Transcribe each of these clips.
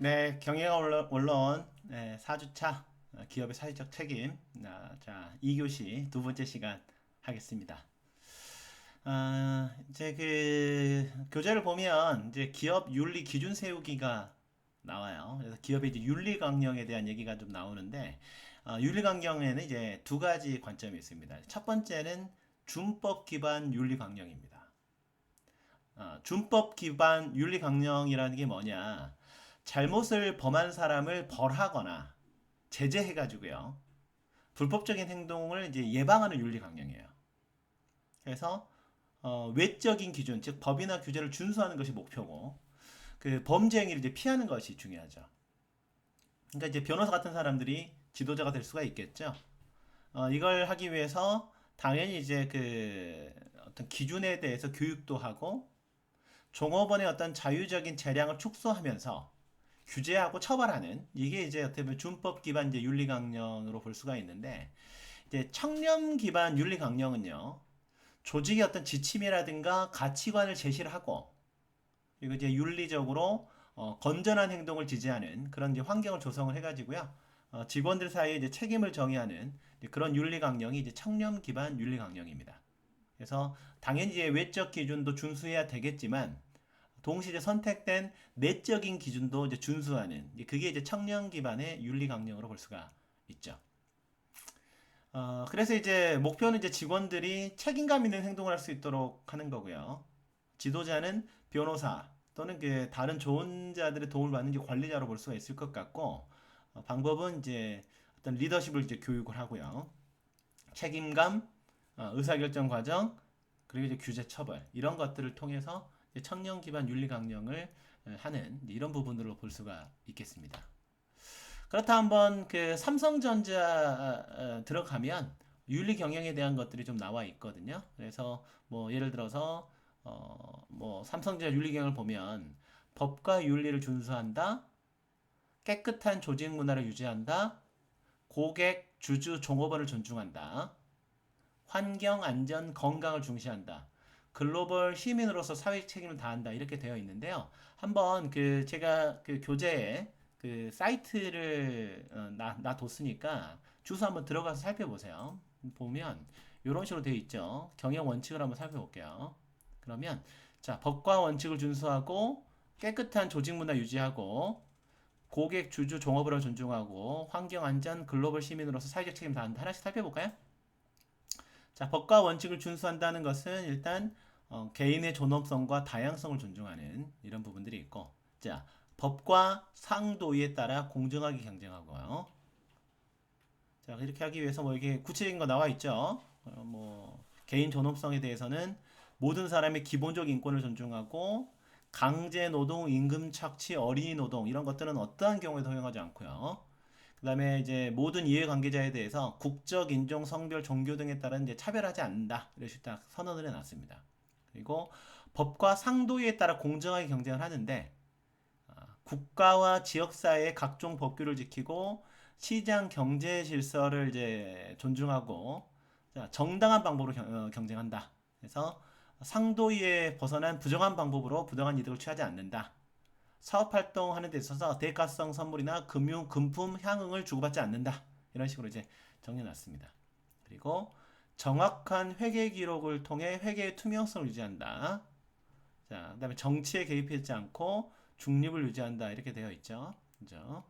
네, 경영 언론 네, 4주차 기업의 사회적 책임. 자, 2교시 두 번째 시간 하겠습니다. 이제 그 교재를 보면 이제 기업 윤리 기준 세우기가 나와요. 그래서 기업의 이제 윤리 강령에 대한 얘기가 좀 나오는데 윤리 강령에는 이제 두 가지 관점이 있습니다. 첫 번째는 준법 기반 윤리 강령입니다. 준법 기반 윤리 강령이라는 게 뭐냐? 잘못을 범한 사람을 벌하거나 제재해가지고요. 불법적인 행동을 이제 예방하는 윤리 강령이에요. 그래서 외적인 기준, 즉 법이나 규제를 준수하는 것이 목표고, 그 범죄 행위를 이제 피하는 것이 중요하죠. 그러니까 이제 변호사 같은 사람들이 지도자가 될 수가 있겠죠. 이걸 하기 위해서 당연히 이제 그 어떤 기준에 대해서 교육도 하고 종업원의 어떤 자유적인 재량을 축소하면서 규제하고 처벌하는 이게 이제 어떻게 보면 준법 기반 이제 윤리 강령으로 볼 수가 있는데 이제 청렴 기반 윤리 강령은요 조직의 어떤 지침이라든가 가치관을 제시를 하고 그리고 이제 윤리적으로 건전한 행동을 지지하는 그런 이제 환경을 조성을 해가지고요 직원들 사이에 이제 책임을 정의하는 그런 윤리 강령이 이제 청렴 기반 윤리 강령입니다. 그래서 당연히 이제 외적 기준도 준수해야 되겠지만 동시에 선택된 내적인 기준도 이제 준수하는 그게 이제 청년 기반의 윤리 강령으로 볼 수가 있죠. 그래서 이제 목표는 이제 직원들이 책임감 있는 행동을 할 수 있도록 하는 거고요. 지도자는 변호사 또는 그 다른 조언자들의 도움을 받는 이제 관리자로 볼 수가 있을 것 같고 방법은 이제 어떤 리더십을 이제 교육을 하고요. 책임감, 의사결정 과정, 그리고 이제 규제 처벌 이런 것들을 통해서 청년 기반 윤리 강령을 하는 이런 부분으로 볼 수가 있겠습니다. 그렇다 한번 그 삼성전자 들어가면 윤리 경영에 대한 것들이 좀 나와 있거든요. 그래서 뭐 예를 들어서 뭐 삼성전자 윤리 경영을 보면 법과 윤리를 준수한다, 깨끗한 조직 문화를 유지한다, 고객, 주주, 종업원을 존중한다, 환경, 안전, 건강을 중시한다. 글로벌 시민으로서 사회 책임을 다한다. 이렇게 되어 있는데요. 한번 그 제가 그 교재에 그 사이트를 놔뒀으니까 주소 한번 들어가서 살펴보세요. 보면 이런 식으로 되어 있죠. 경영 원칙을 한번 살펴볼게요. 그러면 자, 법과 원칙을 준수하고 깨끗한 조직 문화 유지하고 고객, 주주, 종업원을 존중하고 환경, 안전, 글로벌 시민으로서 사회적 책임 다한다. 하나씩 살펴볼까요? 자, 법과 원칙을 준수한다는 것은 일단 개인의 존엄성과 다양성을 존중하는 이런 부분들이 있고, 자, 법과 상도에 따라 공정하게 경쟁하고요. 자, 이렇게 하기 위해서 뭐 이게 구체적인 거 나와 있죠. 뭐 개인 존엄성에 대해서는 모든 사람의 기본적 인권을 존중하고 강제 노동, 임금 착취, 어린이 노동 이런 것들은 어떠한 경우에도 허용하지 않고요. 그다음에 이제 모든 이해관계자에 대해서 국적, 인종, 성별, 종교 등에 따른 이제 차별하지 않는다. 이렇게 딱 선언을 해놨습니다. 그리고 법과 상도에 따라 공정하게 경쟁을 하는데 국가와 지역사회의 각종 법규를 지키고 시장 경제 질서를 이제 존중하고 정당한 방법으로 경쟁한다. 그래서 상도에 벗어난 부정한 방법으로 부당한 이득을 취하지 않는다. 사업 활동하는 데 있어서 대가성 선물이나 금융, 금품, 향응을 주고받지 않는다. 이런 식으로 이제 정해놨습니다. 그리고 정확한 회계 기록을 통해 회계의 투명성을 유지한다. 자, 그다음에 정치에 개입하지 않고 중립을 유지한다. 이렇게 되어 있죠. 그죠?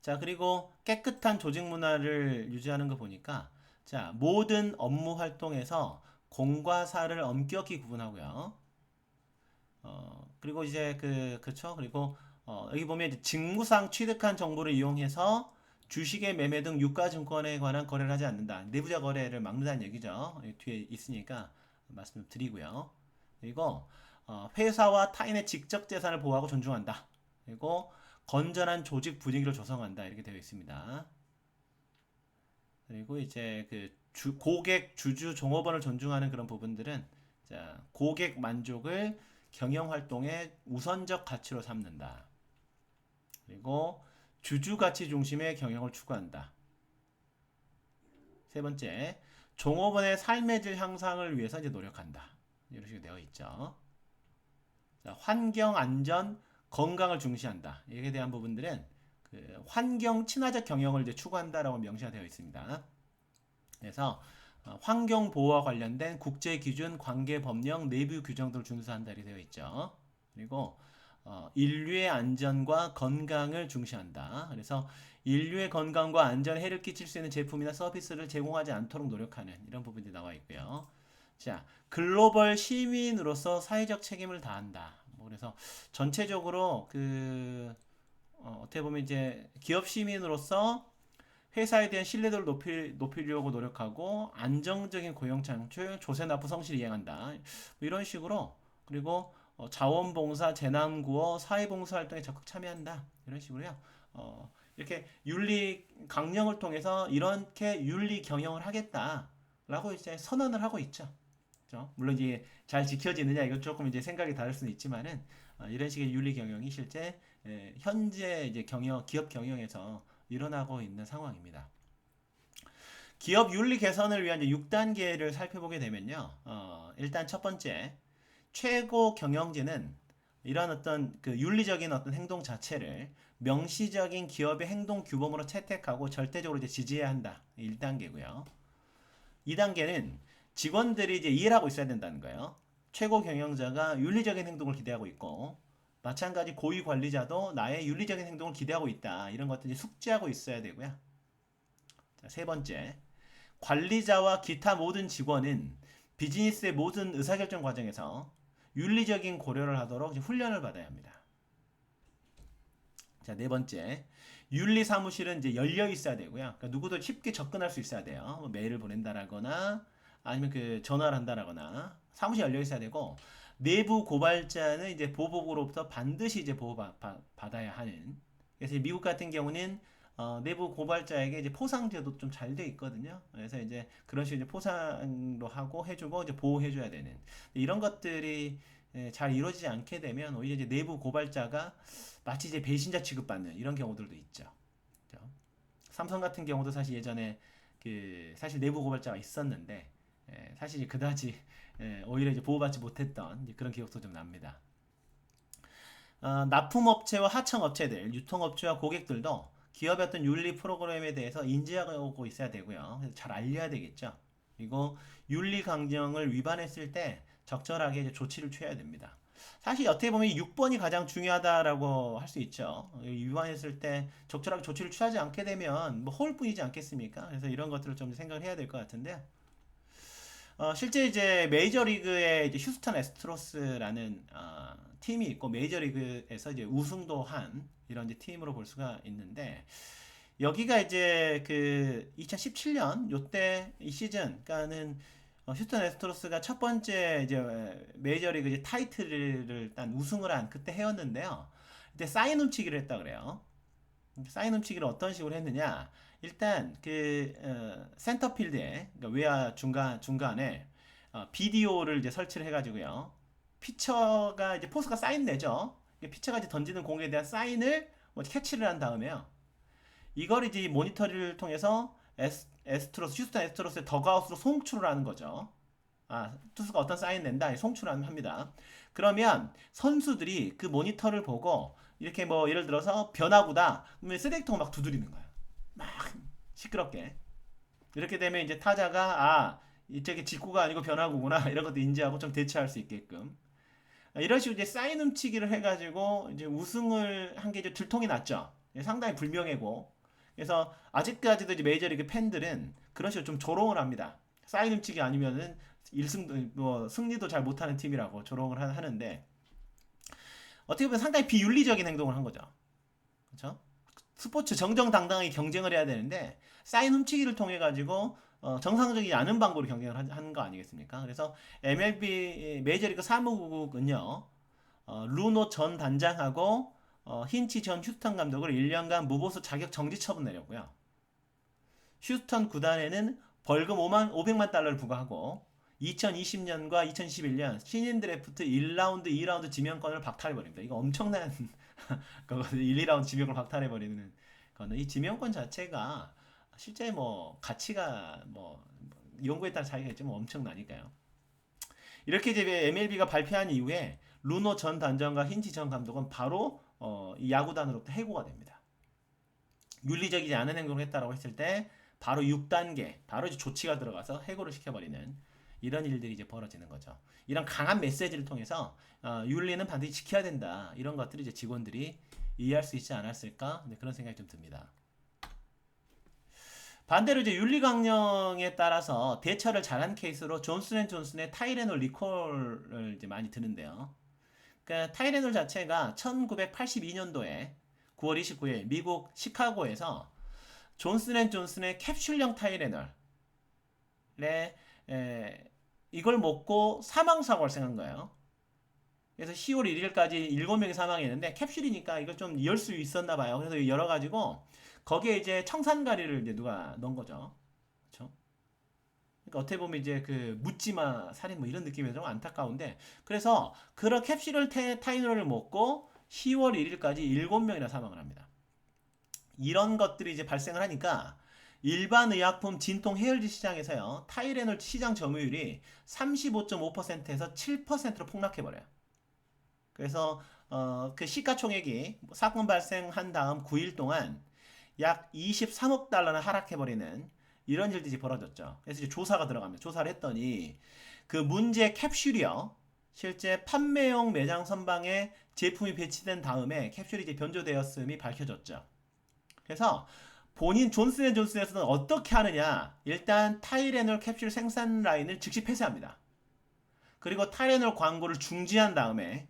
자, 그리고 깨끗한 조직 문화를 유지하는 거 보니까 자, 모든 업무 활동에서 공과 사를 엄격히 구분하고요. 그리고 이제 그쵸. 그리고, 여기 보면 이제 직무상 취득한 정보를 이용해서 주식의 매매 등 유가증권에 관한 거래를 하지 않는다. 내부자 거래를 막는다는 얘기죠. 여기 뒤에 있으니까 말씀드리고요. 그리고, 회사와 타인의 지적 재산을 보호하고 존중한다. 그리고, 건전한 조직 분위기를 조성한다. 이렇게 되어 있습니다. 그리고 이제 고객, 주주, 종업원을 존중하는 그런 부분들은 자, 고객 만족을 경영 활동의 우선적 가치로 삼는다. 그리고 주주 가치 중심의 경영을 추구한다. 세 번째, 종업원의 삶의 질 향상을 위해서 이제 노력한다. 이런 식으로 되어 있죠. 자, 환경 안전, 건강을 중시한다. 이에 대한 부분들은 그 환경 친화적 경영을 이제 추구한다라고 명시가 되어 있습니다. 그래서 환경 보호와 관련된 국제 기준, 관계 법령, 내부 규정 등을 준수한다 이렇게 되어 있죠. 그리고 인류의 안전과 건강을 중시한다. 그래서 인류의 건강과 안전에 해를 끼칠 수 있는 제품이나 서비스를 제공하지 않도록 노력하는 이런 부분이 나와 있고요. 자, 글로벌 시민으로서 사회적 책임을 다한다. 뭐 그래서 전체적으로 어떻게 보면 이제 기업 시민으로서 회사에 대한 신뢰도를 높이려고 노력하고 안정적인 고용 창출, 조세 납부 성실히 이행한다. 뭐 이런 식으로 그리고 자원봉사, 재난구호, 사회봉사 활동에 적극 참여한다. 이런 식으로요. 이렇게 윤리 강령을 통해서 이렇게 윤리 경영을 하겠다라고 이제 선언을 하고 있죠. 그렇죠? 물론 이제 잘 지켜지느냐 이건 조금 이제 생각이 다를 수는 있지만은 이런 식의 윤리 경영이 실제 현재 이제 기업 경영에서 일어나고 있는 상황입니다. 기업 윤리 개선을 위한 이제 6단계를 살펴보게 되면요. 일단 첫 번째, 최고 경영진은 이러한 어떤 그 윤리적인 어떤 행동 자체를 명시적인 기업의 행동 규범으로 채택하고 절대적으로 이제 지지해야 한다. 1단계고요. 2단계는 직원들이 이제 이해를 하고 있어야 된다는 거예요. 최고 경영자가 윤리적인 행동을 기대하고 있고 마찬가지 고위 관리자도 나의 윤리적인 행동을 기대하고 있다. 이런 것들이 숙지하고 있어야 되고요. 자, 세 번째, 관리자와 기타 모든 직원은 비즈니스의 모든 의사결정 과정에서 윤리적인 고려를 하도록 훈련을 받아야 합니다. 자, 네 번째, 윤리 사무실은 이제 열려 있어야 되고요. 그러니까 누구도 쉽게 접근할 수 있어야 돼요. 뭐 메일을 보낸다라거나 아니면 그 전화를 한다라거나 사무실 열려 있어야 되고 내부 고발자는 이제 보복으로부터 반드시 이제 보호받아야 하는. 그래서 미국 같은 경우는 내부 고발자에게 이제 포상제도 좀 잘 돼 있거든요. 그래서 이제 그런 식으로 이제 포상도 하고 해주고 이제 보호해줘야 되는 이런 것들이 잘 이루어지지 않게 되면 오히려 이제 내부 고발자가 마치 이제 배신자 취급받는 이런 경우들도 있죠. 그렇죠? 삼성 같은 경우도 사실 예전에 사실 내부 고발자가 있었는데 사실 그다지 오히려 이제 보호받지 못했던 그런 기억도 좀 납니다. 납품업체와 하청업체들, 유통업체와 고객들도 기업의 어떤 윤리 프로그램에 대해서 인지하고 있어야 되고요. 잘 알려야 되겠죠. 그리고 윤리 강령을 위반했을 때 적절하게 이제 조치를 취해야 됩니다. 사실 어떻게 보면 6번이 가장 중요하다라고 할 수 있죠. 위반했을 때 적절하게 조치를 취하지 않게 되면 뭐 허울뿐이지 않겠습니까? 그래서 이런 것들을 좀 생각을 해야 될 것 같은데요. 실제 이제 메이저리그에 이제 휴스턴 애스트로스라는 팀이 있고 메이저리그에서 이제 우승도 한 이런 이제 팀으로 볼 수가 있는데 여기가 이제 그 2017년 요때 이 시즌 그러니까는 휴스턴 애스트로스가 첫 번째 이제 메이저리그 이제 타이틀을 딴 우승을 한 그때 해였는데요. 이때 사인 훔치기를 했다 그래요. 사인 훔치기를 어떤 식으로 했느냐? 일단 센터필드에 그러니까 외야 중간에 비디오를 이제 설치를 해가지고요. 피처가 이제 포수가 사인 내죠. 피처가 이제 던지는 공에 대한 사인을 뭐 캐치를 한 다음에요. 이걸 이제 모니터를 통해서 휴스턴 에스트로스의 더그아웃으로 송출을 하는 거죠. 투수가 어떤 사인 낸다, 송출을 합니다. 그러면 선수들이 그 모니터를 보고 이렇게 뭐 예를 들어서 변화구다, 그러면 쓰레기통 막 두드리는 거야. 막 시끄럽게. 이렇게 되면 이제 타자가 이쪽에 직구가 아니고 변화구구나 이런 것도 인지하고 좀 대처할 수 있게끔. 이런 식으로 이제 사인 훔치기를 해가지고 이제 우승을 한 게 이제 들통이 났죠. 상당히 불명예고. 그래서 아직까지도 이제 메이저리그 팬들은 그런 식으로 좀 조롱을 합니다. 사인 훔치기 아니면은 1승 뭐 승리도 잘 못하는 팀이라고 조롱을 하는데 어떻게 보면 상당히 비윤리적인 행동을 한 거죠. 그렇죠? 스포츠 정정당당하게 경쟁을 해야 되는데 사인 훔치기를 통해 가지고 정상적이지 않은 방법으로 경쟁을 하는 거 아니겠습니까? 그래서 MLB 메이저리그 사무국은요 루노 전 단장하고 힌치 전 휴스턴 감독을 1년간 무보수 자격 정지 처분 내렸고요. 휴스턴 구단에는 벌금 500만 달러를 부과하고 2020년과 2021년 신인 드래프트 1라운드, 2라운드 지명권을 박탈해버립니다. 이거 엄청난 거거든요. 1, 2라운드 지명을 박탈해버리는 거는 이 지명권 자체가 실제 뭐 가치가 뭐 연구에 따라 차이가 있지만 엄청나니까요. 이렇게 이제 MLB가 발표한 이후에 루노 전 단장과 힌치 전 감독은 바로 이 야구단으로부터 해고가 됩니다. 윤리적이지 않은 행동을 했다라고 했을 때 바로 6단계, 바로 이제 조치가 들어가서 해고를 시켜버리는 이런 일들이 이제 벌어지는 거죠. 이런 강한 메시지를 통해서 윤리는 반드시 지켜야 된다. 이런 것들을 이제 직원들이 이해할 수 있지 않았을까? 네, 그런 생각이 좀 듭니다. 반대로 이제 윤리 강령에 따라서 대처를 잘한 케이스로 존슨앤존슨의 타이레놀 리콜을 이제 많이 드는데요. 그러니까 타이레놀 자체가 1982년도에 9월 29일 미국 시카고에서 존슨앤존슨의 캡슐형 타이레놀에 이걸 먹고 사망사고가 생긴 거예요. 그래서 10월 1일까지 7명이 사망했는데 캡슐이니까 이걸 좀 열 수 있었나 봐요. 그래서 열어가지고 거기에 이제 청산가리를 이제 누가 넣은 거죠. 그렇죠? 그러니까 어떻게 보면 이제 그 묻지마 살인 뭐 이런 느낌이 좀 안타까운데 그래서 그런 캡슐을 타이노를 먹고 10월 1일까지 7명이나 사망을 합니다. 이런 것들이 이제 발생을 하니까 일반 의약품 진통 해열제 시장에서요 타이레놀 시장 점유율이 35.5%에서 7%로 폭락해버려요. 그래서 그 시가총액이 사건 발생한 다음 9일 동안 약 23억 달러나 하락해버리는 이런 일들이 벌어졌죠. 그래서 이제 조사가 들어갑니다. 조사를 했더니 그 문제 캡슐이요. 실제 판매용 매장 선방에 제품이 배치된 다음에 캡슐이 이제 변조되었음이 밝혀졌죠. 그래서 본인 존슨앤존슨에서는 어떻게 하느냐? 일단 타이레놀 캡슐 생산 라인을 즉시 폐쇄합니다. 그리고 타이레놀 광고를 중지한 다음에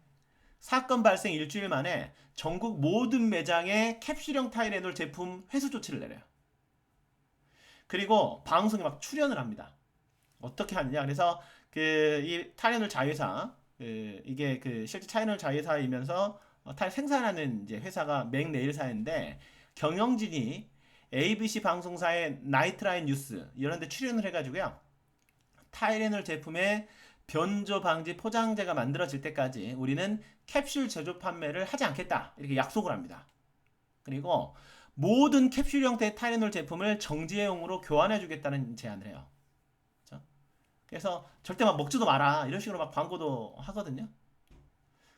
사건 발생 일주일 만에 전국 모든 매장에 캡슐형 타이레놀 제품 회수 조치를 내려요. 그리고 방송에 막 출연을 합니다. 어떻게 하느냐? 그래서 그 이 타이레놀 자회사 이게 그 실제 타이레놀 자회사이면서 생산하는 이제 회사가 맥네일사인데 경영진이 ABC 방송사의 나이트라인 뉴스 이런 데 출연을 해가지고요. 타이레놀 제품의 변조 방지 포장재가 만들어질 때까지 우리는 캡슐 제조 판매를 하지 않겠다. 이렇게 약속을 합니다. 그리고 모든 캡슐 형태의 타이레놀 제품을 정지해용으로 교환해 주겠다는 제안을 해요. 그렇죠? 그래서 절대 막 먹지도 마라. 이런 식으로 막 광고도 하거든요.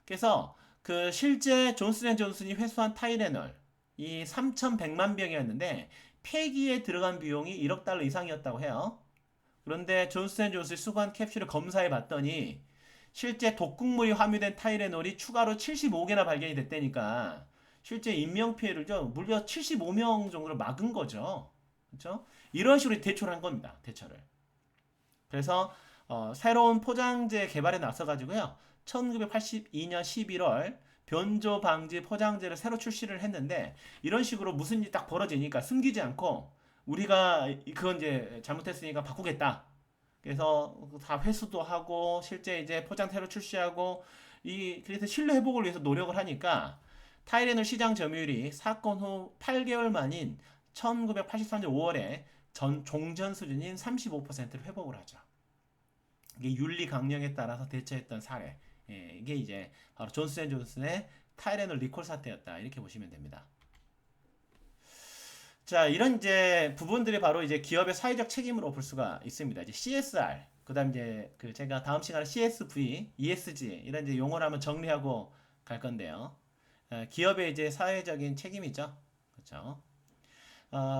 그래서 그 실제 존슨앤존슨이 회수한 타이레놀 이 3,100만 병이었는데 폐기에 들어간 비용이 1억 달러 이상이었다고 해요. 그런데 존슨앤존슨이 수거한 캡슐을 검사해 봤더니 실제 독극물이 함유된 타이레놀이 추가로 75개나 발견이 됐다니까 실제 인명피해를 좀 무려 75명 정도로 막은 거죠. 그렇죠? 이런 식으로 대처를 한 겁니다. 대처를. 그래서 새로운 포장재 개발에 나서가지고요. 1982년 11월 변조 방지 포장재를 새로 출시를 했는데 이런 식으로 무슨 일이 딱 벌어지니까 숨기지 않고 우리가 그건 이제 잘못했으니까 바꾸겠다. 그래서 다 회수도 하고 실제 이제 포장 새로 출시하고 그래서 신뢰 회복을 위해서 노력을 하니까 타이레놀 시장 점유율이 사건 후 8개월 만인 1983년 5월에 종전 수준인 35%를 회복을 하죠. 이게 윤리 강령에 따라서 대처했던 사례. 이게 이제 바로 존슨앤존슨의 타이레놀 리콜 사태였다. 이렇게 보시면 됩니다. 자, 이런 이제 부분들이 바로 이제 기업의 사회적 책임으로 볼 수가 있습니다. 이제 CSR, 그다음 이제 그 제가 다음 시간에 CSV, ESG 이런 이제 용어를 한번 정리하고 갈 건데요. 기업의 이제 사회적인 책임이죠. 그렇죠?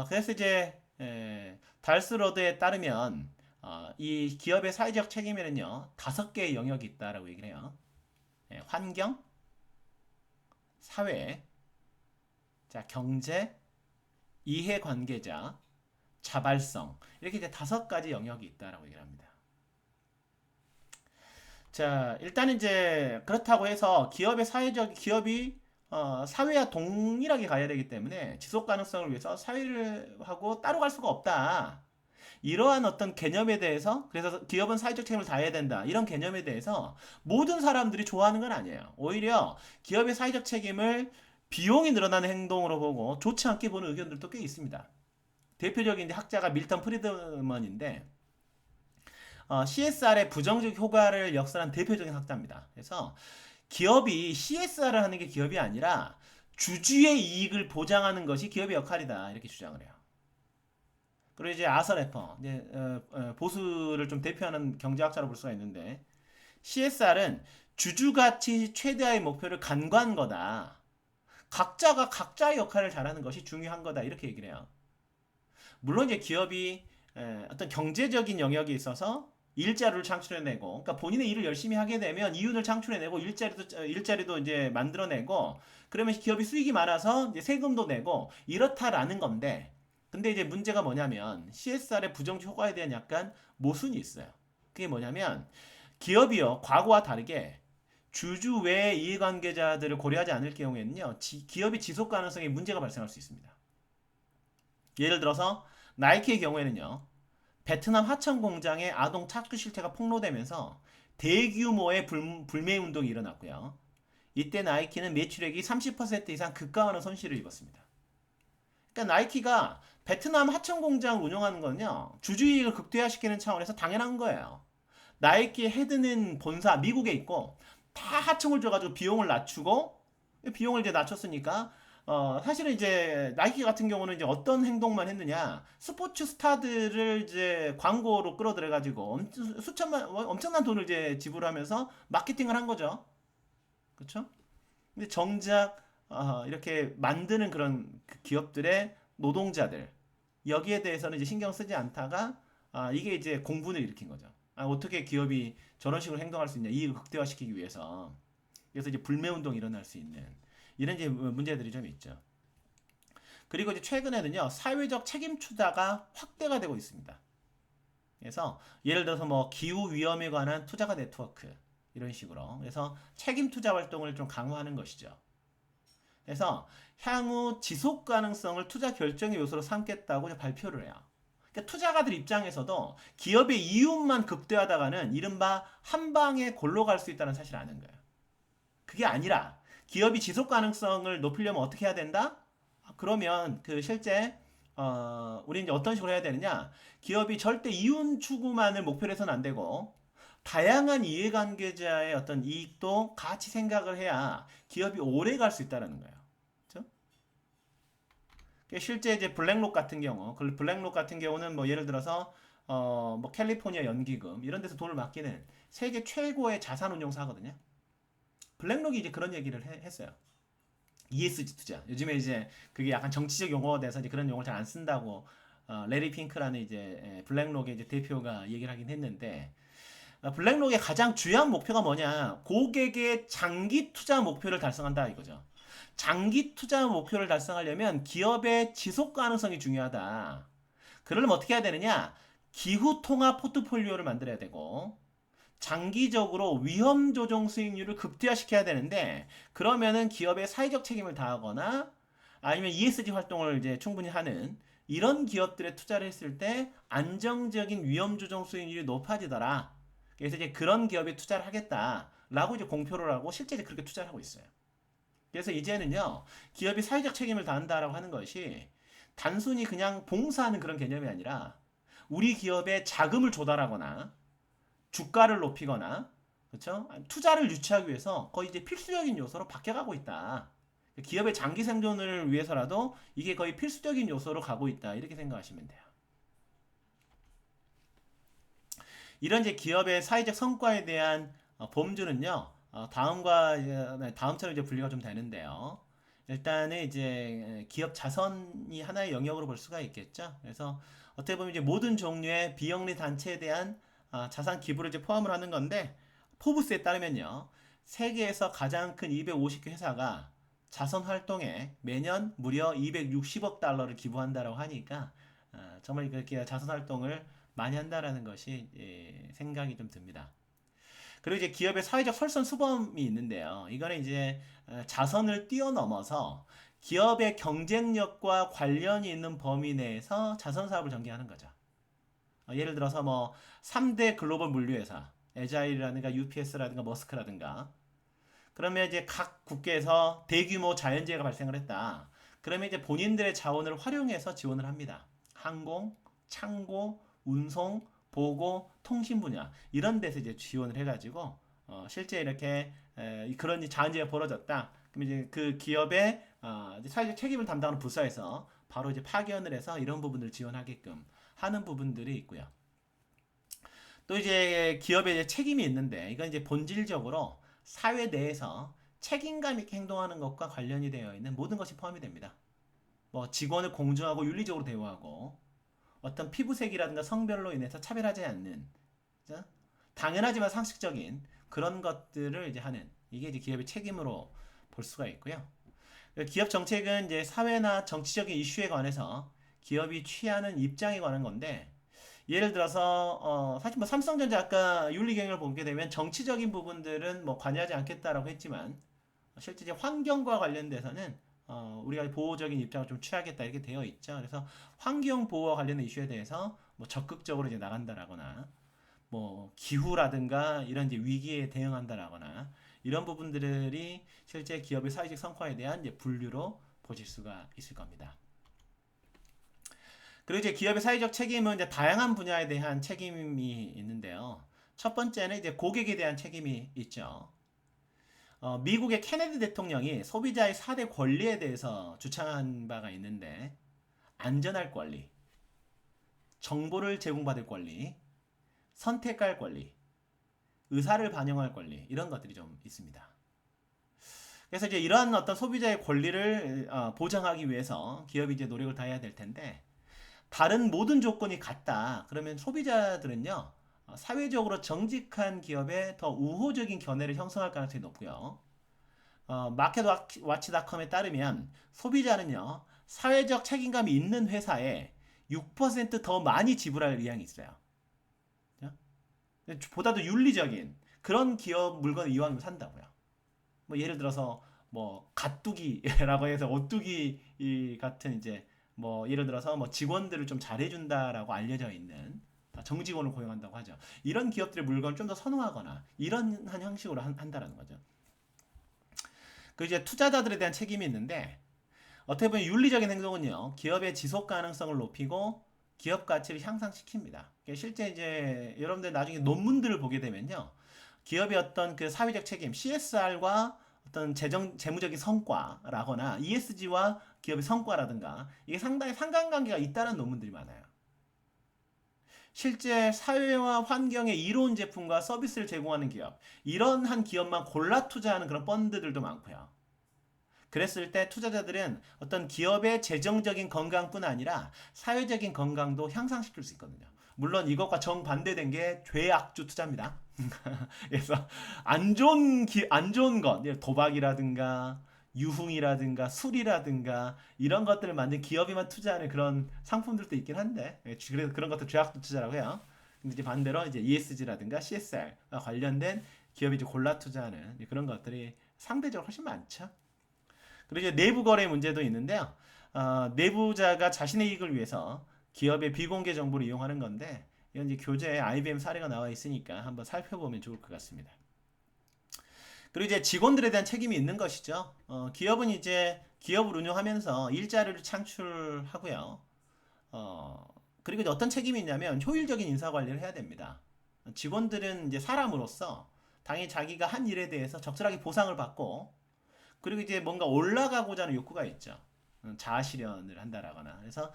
그래서 이제 달스로드에 따르면 이 기업의 사회적 책임에는요 5개의 영역이 있다라고 얘기를 해요. 환경, 사회, 자 경제, 이해관계자, 자발성 이렇게 이제 5가지 영역이 있다라고 얘기를 합니다. 자 일단 이제 그렇다고 해서 기업이 사회와 동일하게 가야 되기 때문에 지속 가능성을 위해서 사회를 하고 따로 갈 수가 없다. 이러한 어떤 개념에 대해서 그래서 기업은 사회적 책임을 다해야 된다. 이런 개념에 대해서 모든 사람들이 좋아하는 건 아니에요. 오히려 기업의 사회적 책임을 비용이 늘어나는 행동으로 보고 좋지 않게 보는 의견들도 꽤 있습니다. 대표적인 학자가 밀턴 프리드먼인데 CSR의 부정적 효과를 역설한 대표적인 학자입니다. 그래서 기업이 CSR을 하는 게 기업이 아니라 주주의 이익을 보장하는 것이 기업의 역할이다. 이렇게 주장을 해요. 그리고 이제 아서레퍼, 이제 보수를 좀 대표하는 경제학자로 볼 수가 있는데 CSR은 주주가치 최대화의 목표를 간과한 거다. 각자가 각자의 역할을 잘하는 것이 중요한 거다. 이렇게 얘기를 해요. 물론 이제 기업이 어떤 경제적인 영역에 있어서 일자리를 창출해내고, 그러니까 본인의 일을 열심히 하게 되면 이윤을 창출해내고 일자리도 이제 만들어내고, 그러면 기업이 수익이 많아서 이제 세금도 내고 이렇다라는 건데, 근데 이제 문제가 뭐냐면 CSR의 부정적 효과에 대한 약간 모순이 있어요. 그게 뭐냐면 기업이요 과거와 다르게 주주 외 이해관계자들을 고려하지 않을 경우에는요 기업의 지속 가능성에 문제가 발생할 수 있습니다. 예를 들어서 나이키의 경우에는요 베트남 하청 공장의 아동 착취 실태가 폭로되면서 대규모의 불매 운동이 일어났고요. 이때 나이키는 매출액이 30% 이상 급감하는 손실을 입었습니다. 그러니까 나이키가 베트남 하청 공장을 운영하는 건요 주주이익을 극대화시키는 차원에서 당연한 거예요. 나이키 헤드는 본사 미국에 있고 다 하청을 줘가지고 비용을 낮추고 비용을 이제 낮췄으니까 사실은 이제 나이키 같은 경우는 이제 어떤 행동만 했느냐 스포츠 스타들을 이제 광고로 끌어들여가지고 수천만 엄청난 돈을 이제 지불하면서 마케팅을 한 거죠. 그렇죠? 근데 정작 이렇게 만드는 그런 그 기업들의 노동자들 여기에 대해서는 이제 신경 쓰지 않다가 이게 이제 공분을 일으킨 거죠. 어떻게 기업이 저런 식으로 행동할 수 있냐 이익을 극대화시키기 위해서 그래서 이제 불매 운동이 일어날 수 있는 이런 이제 문제들이 좀 있죠. 그리고 이제 최근에는요 사회적 책임 투자가 확대가 되고 있습니다. 그래서 예를 들어서 뭐 기후 위험에 관한 투자가 네트워크 이런 식으로 그래서 책임 투자 활동을 좀 강화하는 것이죠. 그래서 향후 지속 가능성을 투자 결정의 요소로 삼겠다고 발표를 해요. 그러니까 투자가들 입장에서도 기업의 이윤만 극대화하다가는 이른바 한 방에 골로 갈 수 있다는 사실을 아는 거예요. 그게 아니라 기업이 지속 가능성을 높이려면 어떻게 해야 된다? 그러면 그 실제 우리 이제 어떤 식으로 해야 되느냐? 기업이 절대 이윤 추구만을 목표로 해서는 안 되고 다양한 이해관계자의 어떤 이익도 같이 생각을 해야 기업이 오래 갈 수 있다는 거예요. 그렇죠? 실제 이제 블랙록 같은 경우, 블랙록 같은 경우는 뭐 예를 들어서 뭐 캘리포니아 연기금 이런 데서 돈을 맡기는 세계 최고의 자산운용사거든요. 블랙록이 이제 그런 얘기를 했어요. ESG 투자. 요즘에 이제 그게 약간 정치적 용어가 돼서 이제 그런 용어를 잘 안 쓴다고 레리 핑크라는 이제 블랙록의 이제 대표가 얘기를 하긴 했는데 블랙록의 가장 중요한 목표가 뭐냐? 고객의 장기 투자 목표를 달성한다 이거죠. 장기 투자 목표를 달성하려면 기업의 지속 가능성이 중요하다. 그러려면 어떻게 해야 되느냐? 기후 통합 포트폴리오를 만들어야 되고 장기적으로 위험 조정 수익률을 극대화시켜야 되는데 그러면은 기업의 사회적 책임을 다하거나 아니면 ESG 활동을 이제 충분히 하는 이런 기업들에 투자를 했을 때 안정적인 위험 조정 수익률이 높아지더라. 그래서 이제 그런 기업에 투자를 하겠다라고 이제 공표를 하고 실제 이제 그렇게 투자를 하고 있어요. 그래서 이제는요 기업이 사회적 책임을 다한다라고 하는 것이 단순히 그냥 봉사하는 그런 개념이 아니라 우리 기업에 자금을 조달하거나 주가를 높이거나 그렇죠? 투자를 유치하기 위해서 거의 이제 필수적인 요소로 바뀌어가고 있다. 기업의 장기 생존을 위해서라도 이게 거의 필수적인 요소로 가고 있다. 이렇게 생각하시면 돼요. 이런 이제 기업의 사회적 성과에 대한 범주는요. 다음처럼 이제 분류가 좀 되는데요. 일단은 이제 기업 자선이 하나의 영역으로 볼 수가 있겠죠. 그래서 어떻게 보면 이제 모든 종류의 비영리 단체에 대한 자산 기부를 이제 포함을 하는 건데 포브스에 따르면요. 세계에서 가장 큰 250개 회사가 자선 활동에 매년 무려 260억 달러를 기부한다고 하니까 정말 그렇게 자선 활동을 많이 한다라는 것이 생각이 좀 듭니다. 그리고 이제 기업의 사회적 솔선수범이 있는데요. 이거는 이제 자선을 뛰어넘어서 기업의 경쟁력과 관련이 있는 범위 내에서 자선 사업을 전개하는 거죠. 예를 들어서 뭐 3대 글로벌 물류회사, 에자일이라든가 UPS라든가 머스크라든가 그러면 이제 각 국계에서 대규모 자연재해가 발생을 했다. 그러면 이제 본인들의 자원을 활용해서 지원을 합니다. 항공, 창고, 운송, 보고, 통신 분야 이런 데서 이제 지원을 해가지고 실제 이렇게 그런 자연재해가 벌어졌다. 그럼 이제 그 기업의 사회적 책임을 담당하는 부서에서 바로 이제 파견을 해서 이런 부분을 지원하게끔 하는 부분들이 있고요. 또 이제 기업의 책임이 있는데 이건 이제 본질적으로 사회 내에서 책임감 있게 행동하는 것과 관련이 되어 있는 모든 것이 포함이 됩니다. 뭐 직원을 공정하고 윤리적으로 대우하고 어떤 피부색이라든가 성별로 인해서 차별하지 않는 그죠? 당연하지만 상식적인 그런 것들을 이제 하는 이게 이제 기업의 책임으로 볼 수가 있고요. 기업 정책은 이제 사회나 정치적인 이슈에 관해서 기업이 취하는 입장에 관한 건데 예를 들어서 사실 뭐 삼성전자 아까 윤리 경영을 보게 되면 정치적인 부분들은 뭐 관여하지 않겠다라고 했지만 실제 이제 환경과 관련돼서는 우리가 보호적인 입장을 좀 취하겠다 이렇게 되어 있죠. 그래서 환경 보호와 관련된 이슈에 대해서 뭐 적극적으로 이제 나간다라거나 뭐 기후라든가 이런 이제 위기에 대응한다라거나 이런 부분들이 실제 기업의 사회적 성과에 대한 이제 분류로 보실 수가 있을 겁니다. 그리고 이제 기업의 사회적 책임은 이제 다양한 분야에 대한 책임이 있는데요. 첫 번째는 이제 고객에 대한 책임이 있죠. 미국의 케네디 대통령이 소비자의 4대 권리에 대해서 주창한 바가 있는데 안전할 권리, 정보를 제공받을 권리, 선택할 권리, 의사를 반영할 권리 이런 것들이 좀 있습니다. 그래서 이제 이러한 어떤 소비자의 권리를 보장하기 위해서 기업이 이제 노력을 다해야 될 텐데 다른 모든 조건이 같다. 그러면 소비자들은요 사회적으로 정직한 기업에 더 우호적인 견해를 형성할 가능성이 높고요. 마켓와치닷컴에 따르면 소비자는요 사회적 책임감이 있는 회사에 6%더 많이 지불할 의향이 있어요. 보다도 윤리적인 그런 기업 물건을 이왕이면 산다고요. 뭐 예를 들어서 뭐 가뚜기라고 해서 오뚜기 같은 이제 뭐 예를 들어서 뭐 직원들을 좀 잘해준다라고 알려져 있는 정직원을 고용한다고 하죠. 이런 기업들의 물건을 좀 더 선호하거나 이런 한 형식으로 한다라는 거죠. 그 이제 투자자들에 대한 책임이 있는데 어떻게 보면 윤리적인 행동은요 기업의 지속 가능성을 높이고 기업 가치를 향상시킵니다. 실제 이제 여러분들 나중에 논문들을 보게 되면요 기업의 어떤 그 사회적 책임 CSR과 어떤 재무적인 성과라거나 ESG와 기업의 성과라든가 이게 상당히 상관관계가 있다는 논문들이 많아요. 실제 사회와 환경에 이로운 제품과 서비스를 제공하는 기업, 이런 한 기업만 골라 투자하는 그런 펀드들도 많고요. 그랬을 때 투자자들은 어떤 기업의 재정적인 건강뿐 아니라 사회적인 건강도 향상시킬 수 있거든요. 물론 이것과 정반대된 게 죄악주 투자입니다. 그래서 안 좋은 것, 도박이라든가 유흥이라든가 술이라든가 이런 것들을 만든 기업이만 투자하는 그런 상품들도 있긴 한데 그래서 그런 것도 죄악주 투자라고 해요. 근데 이제 반대로 이제 ESG라든가 CSR과 관련된 기업이 이제 골라 투자하는 그런 것들이 상대적으로 훨씬 많죠. 그리고 이제 내부 거래 문제도 있는데요. 내부자가 자신의 이익을 위해서 기업의 비공개 정보를 이용하는 건데 이건 이제 교재에 IBM 사례가 나와 있으니까 한번 살펴보면 좋을 것 같습니다. 그리고 이제 직원들에 대한 책임이 있는 것이죠. 기업은 이제 기업을 운영하면서 일자리를 창출하고요. 그리고 이제 어떤 책임이 있냐면 효율적인 인사 관리를 해야 됩니다. 직원들은 이제 사람으로서 당연히 자기가 한 일에 대해서 적절하게 보상을 받고 그리고 이제 뭔가 올라가고자 하는 욕구가 있죠. 자아 실현을 한다라거나. 그래서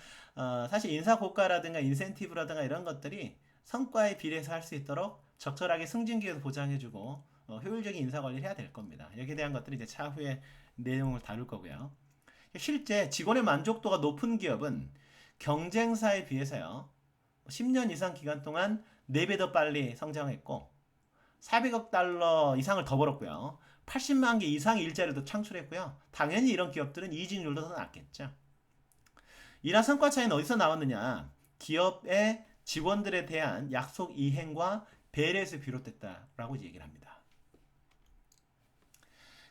사실 인사 고과라든가 인센티브라든가 이런 것들이 성과에 비례해서 할 수 있도록 적절하게 승진 기회도 보장해주고 효율적인 인사 관리를 해야 될 겁니다. 여기에 대한 것들이 이제 차후에 내용을 다룰 거고요. 실제 직원의 만족도가 높은 기업은 경쟁사에 비해서요. 10년 이상 기간 동안 4배 더 빨리 성장했고 400억 달러 이상을 더 벌었고요. 80만 개 이상의 일자리도 창출했고요. 당연히 이런 기업들은 이직률도 더 낮겠죠. 이러한 성과 차이는 어디서 나왔느냐? 기업의 직원들에 대한 약속 이행과 배려에서 비롯됐다라고 얘기를 합니다.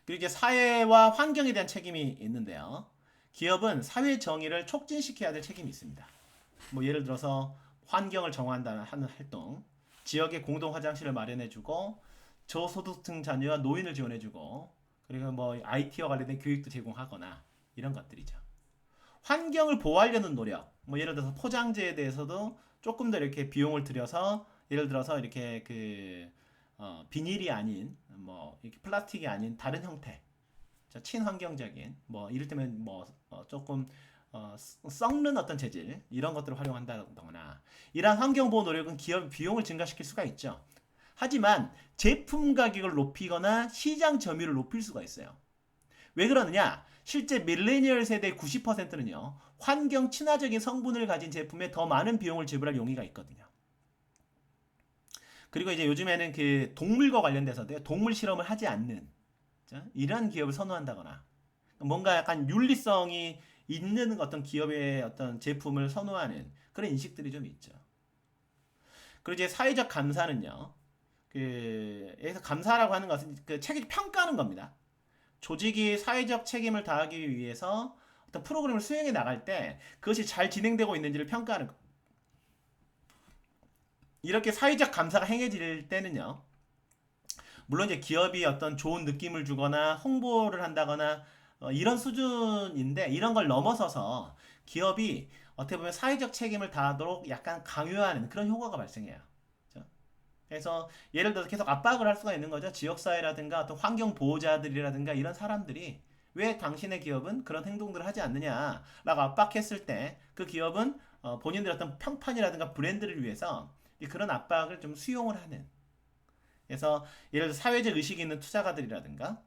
그리고 이제 사회와 환경에 대한 책임이 있는데요. 기업은 사회 정의를 촉진시켜야 될 책임이 있습니다. 뭐 예를 들어서 환경을 정화한다는 하는 활동, 지역에 공동 화장실을 마련해주고 저소득층 자녀와 노인을 지원해주고 그리고 뭐 IT와 관련된 교육도 제공하거나 이런 것들이죠. 환경을 보호하려는 노력, 뭐 예를 들어서 포장재에 대해서도 조금 더 이렇게 비용을 들여서 예를 들어서 이렇게 비닐이 아닌 뭐 이렇게 플라스틱이 아닌 다른 형태, 친환경적인 뭐 이를테면 뭐 조금 썩는 어떤 재질 이런 것들을 활용한다거나 이러한 환경보호 노력은 기업 비용을 증가시킬 수가 있죠. 하지만 제품 가격을 높이거나 시장 점유율을 높일 수가 있어요. 왜 그러느냐? 실제 밀레니얼 세대의 90%는요. 환경 친화적인 성분을 가진 제품에 더 많은 비용을 지불할 용의가 있거든요. 그리고 이제 요즘에는 그 동물과 관련돼서도 동물 실험을 하지 않는 이런 기업을 선호한다거나 뭔가 약간 윤리성이 있는 어떤 기업의 어떤 제품을 선호하는 그런 인식들이 좀 있죠. 그리고 이제 사회적 감사는요. 여기서 감사라고 하는 것은 그 책임 평가하는 겁니다. 조직이 사회적 책임을 다하기 위해서 어떤 프로그램을 수행해 나갈 때 그것이 잘 진행되고 있는지를 평가하는 거. 이렇게 사회적 감사가 행해질 때는요. 물론 이제 기업이 어떤 좋은 느낌을 주거나 홍보를 한다거나 이런 수준인데 이런 걸 넘어서서 기업이 어떻게 보면 사회적 책임을 다하도록 약간 강요하는 그런 효과가 발생해요. 그렇죠? 그래서 예를 들어서 계속 압박을 할 수가 있는 거죠. 지역사회라든가 어떤 환경 보호자들이라든가 이런 사람들이 왜 당신의 기업은 그런 행동들을 하지 않느냐라고 압박했을 때 그 기업은 본인들의 어떤 평판이라든가 브랜드를 위해서 그런 압박을 좀 수용을 하는. 그래서 예를 들어 사회적 의식이 있는 투자가들이라든가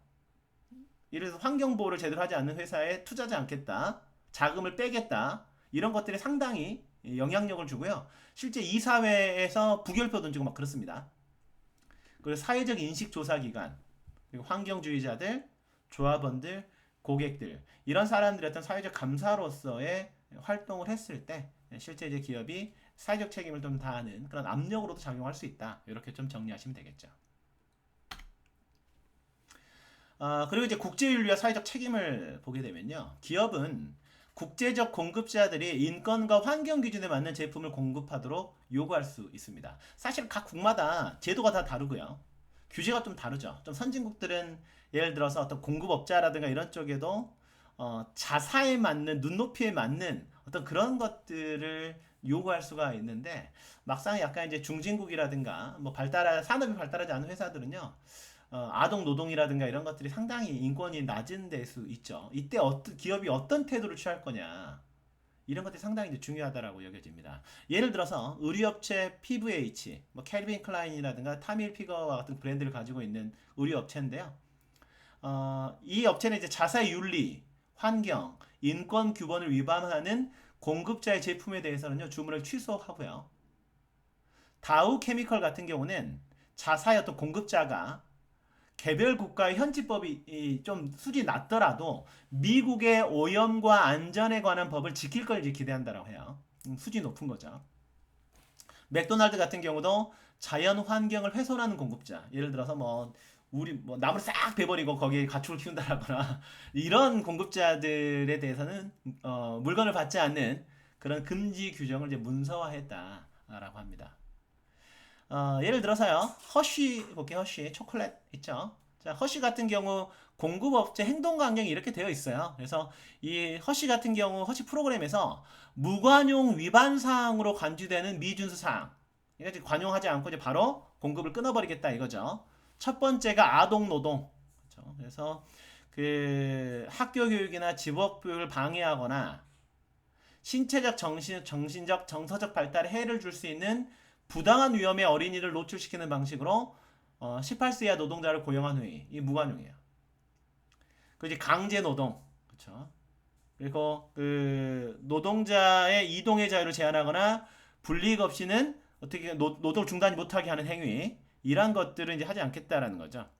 예를 들어서 환경보호를 제대로 하지 않는 회사에 투자하지 않겠다. 자금을 빼겠다. 이런 것들이 상당히 영향력을 주고요. 실제 이사회에서 부결표 던지고 막 그렇습니다. 그리고 사회적 인식 조사 기관, 그리고 환경주의자들, 조합원들, 고객들 이런 사람들의 어떤 사회적 감사로서의 활동을 했을 때 실제 이제 기업이 사회적 책임을 좀 다하는 그런 압력으로도 작용할 수 있다. 이렇게 좀 정리하시면 되겠죠. 그리고 이제 국제윤리와 사회적 책임을 보게 되면요. 기업은 국제적 공급자들이 인권과 환경 기준에 맞는 제품을 공급하도록 요구할 수 있습니다. 사실 각 국마다 제도가 다 다르고요. 규제가 좀 다르죠. 좀 선진국들은 예를 들어서 어떤 공급업자라든가 이런 쪽에도 자사에 맞는 눈높이에 맞는 어떤 그런 것들을 요구할 수가 있는데 막상 약간 이제 중진국이라든가 뭐 산업이 발달하지 않은 회사들은요. 아동 노동이라든가 이런 것들이 상당히 인권이 낮은 데 수 있죠. 이때 기업이 어떤 태도를 취할 거냐 이런 것들이 상당히 이제 중요하다라고 여겨집니다. 예를 들어서 의류업체 PVH, 뭐 캘빈 클라인이라든가 타밀피거와 같은 브랜드를 가지고 있는 의류업체인데요. 이 업체는 이제 자사 윤리, 환경, 인권 규범을 위반하는 공급자의 제품에 대해서는요 주문을 취소하고요. 다우 케미컬 같은 경우는 자사의 어떤 공급자가 개별 국가의 현지법이 좀 수준이 낮더라도 미국의 오염과 안전에 관한 법을 지킬 걸 이제 기대한다고 해요. 수준이 높은 거죠. 맥도날드 같은 경우도 자연 환경을 훼손하는 공급자. 예를 들어서 뭐 우리 뭐 나무를 싹 베버리고 거기에 가축을 키운다라거나 이런 공급자들에 대해서는 물건을 받지 않는 그런 금지 규정을 이제 문서화했다라고 합니다. 예를 들어서요. 허쉬 볼게요. 허쉬 초콜릿 있죠. 자, 허쉬 같은 경우 공급업체 행동 강령이 이렇게 되어 있어요. 그래서 이 허쉬 같은 경우 허쉬 프로그램에서 무관용 위반 사항으로 간주되는 미준수 사항. 이거 관용하지 않고 이제 바로 공급을 끊어버리겠다 이거죠. 첫 번째가 아동 노동. 그렇죠? 그래서 그 학교 교육이나 직업 교육을 방해하거나 신체적, 정신적, 정서적 발달에 해를 줄 수 있는 부당한 위험에 어린이를 노출시키는 방식으로 18세 이하 노동자를 고용한 후에 이 무관용이에요. 그 이제 강제 노동, 그렇죠? 그리고 그 노동자의 이동의 자유를 제한하거나 불이익 없이는 어떻게 노동을 중단이 못하게 하는 행위 이러한 것들은 이제 하지 않겠다라는 거죠.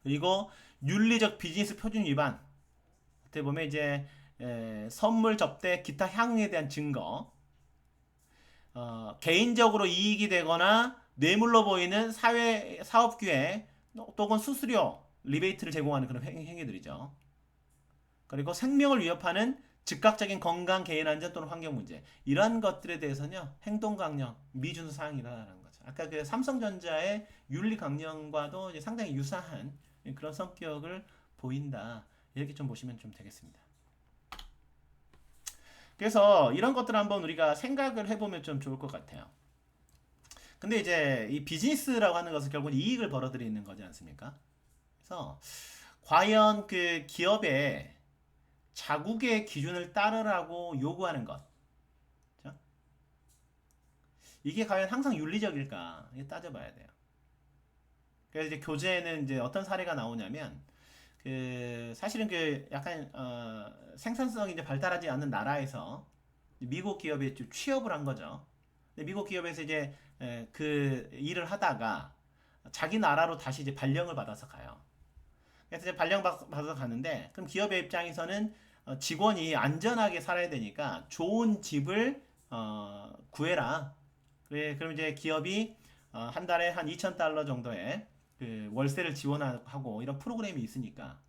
그리고 윤리적 비즈니스 표준 위반 어떻게 보면 이제 선물 접대 기타 향응에 대한 증거 개인적으로 이익이 되거나 뇌물로 보이는 사회 사업 기회 또는 수수료 리베이트를 제공하는 그런 행위들이죠. 그리고 생명을 위협하는 즉각적인 건강, 개인 안전 또는 환경 문제 이러한 것들에 대해서는요 행동 강령 미준수 사항이라는 거죠. 아까 그 삼성전자의 윤리 강령과도 이제 상당히 유사한 그런 성격을 보인다 이렇게 좀 보시면 좀 되겠습니다. 그래서 이런 것들 한번 우리가 생각을 해보면 좀 좋을 것 같아요. 근데 이제 이 비즈니스라고 하는 것은 결국은 이익을 벌어들이는 거지 않습니까? 그래서 과연 그 기업의 자국의 기준을 따르라고 요구하는 것, 그렇죠? 이게 과연 항상 윤리적일까? 이게 따져봐야 돼요. 그래서 이제 교재에는 이제 어떤 사례가 나오냐면 그 사실은 그 약간 생산성이 이제 발달하지 않는 나라에서 미국 기업에 좀 취업을 한 거죠. 근데 미국 기업에서 이제 그 일을 하다가 자기 나라로 다시 이제 발령을 받아서 가요. 그래서 이제 받아서 가는데 그럼 기업의 입장에서는 직원이 안전하게 살아야 되니까 좋은 집을 구해라. 그래, 그럼 이제 기업이 한 달에 한 2,000달러 정도의 그 월세를 지원하고 이런 프로그램이 있으니까.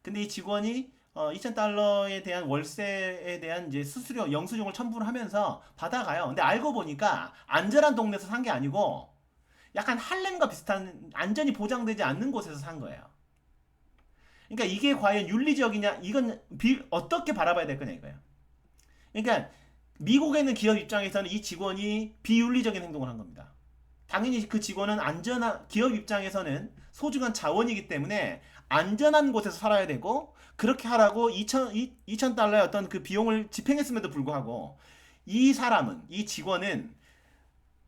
근데 이 직원이 2,000달러에 대한 월세에 대한 이제 수수료, 영수증을 첨부를 하면서 받아가요. 근데 알고 보니까 안전한 동네에서 산 게 아니고 약간 할렘과 비슷한 안전이 보장되지 않는 곳에서 산 거예요. 그러니까 이게 과연 윤리적이냐? 이건 어떻게 바라봐야 될 거냐 이거예요. 그러니까 미국에 있는 기업 입장에서는 이 직원이 비윤리적인 행동을 한 겁니다. 당연히 그 직원은 안전한 기업 입장에서는 소중한 자원이기 때문에 안전한 곳에서 살아야 되고 그렇게 하라고 2,000달러의 어떤 그 비용을 집행했음에도 불구하고 이 직원은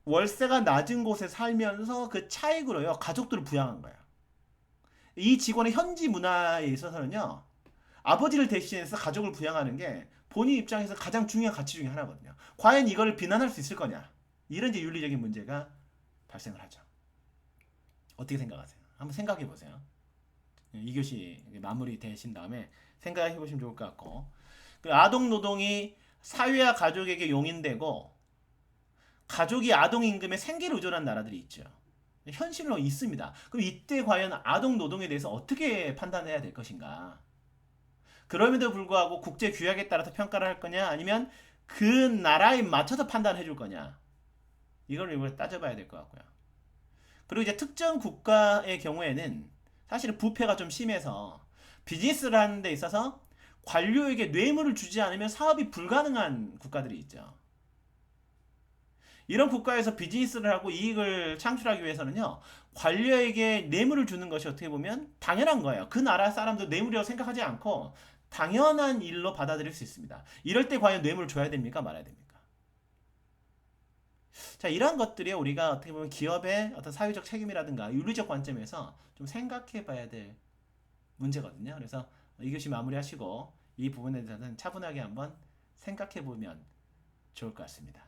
월세가 낮은 곳에 살면서 그 차익으로요 가족들을 부양한 거예요. 이 직원의 현지 문화에 있어서는요 아버지를 대신해서 가족을 부양하는 게 본인 입장에서 가장 중요한 가치 중에 하나거든요. 과연 이걸 비난할 수 있을 거냐? 이런 이제 윤리적인 문제가 발생을 하죠. 어떻게 생각하세요? 한번 생각해 보세요. 이 교시 마무리 되신 다음에 생각해 보시면 좋을 것 같고, 그 아동 노동이 사회와 가족에게 용인되고 가족이 아동 임금에 생계를 의존한 나라들이 있죠. 현실로 있습니다. 그럼 이때 과연 아동 노동에 대해서 어떻게 판단해야 될 것인가? 그럼에도 불구하고 국제 규약에 따라서 평가를 할 거냐, 아니면 그 나라에 맞춰서 판단해 줄 거냐? 이걸 이번에 따져봐야 될 것 같고요. 그리고 이제 특정 국가의 경우에는 사실은 부패가 좀 심해서 비즈니스를 하는 데 있어서 관료에게 뇌물을 주지 않으면 사업이 불가능한 국가들이 있죠. 이런 국가에서 비즈니스를 하고 이익을 창출하기 위해서는요, 관료에게 뇌물을 주는 것이 어떻게 보면 당연한 거예요. 그 나라 사람도 뇌물이라고 생각하지 않고 당연한 일로 받아들일 수 있습니다. 이럴 때 과연 뇌물을 줘야 됩니까? 말아야 됩니까? 자, 이러한 것들이 우리가 어떻게 보면 기업의 어떤 사회적 책임이라든가 윤리적 관점에서 좀 생각해 봐야 될 문제거든요. 그래서 이 교시 마무리하시고 이 부분에 대해서는 차분하게 한번 생각해 보면 좋을 것 같습니다.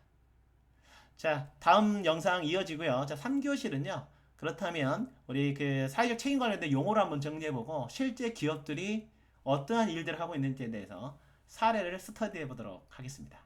자, 다음 영상 이어지고요. 자, 3교시는요. 그렇다면 우리 그 사회적 책임 관련된 용어를 한번 정리해 보고 실제 기업들이 어떠한 일들을 하고 있는지에 대해서 사례를 스터디해 보도록 하겠습니다.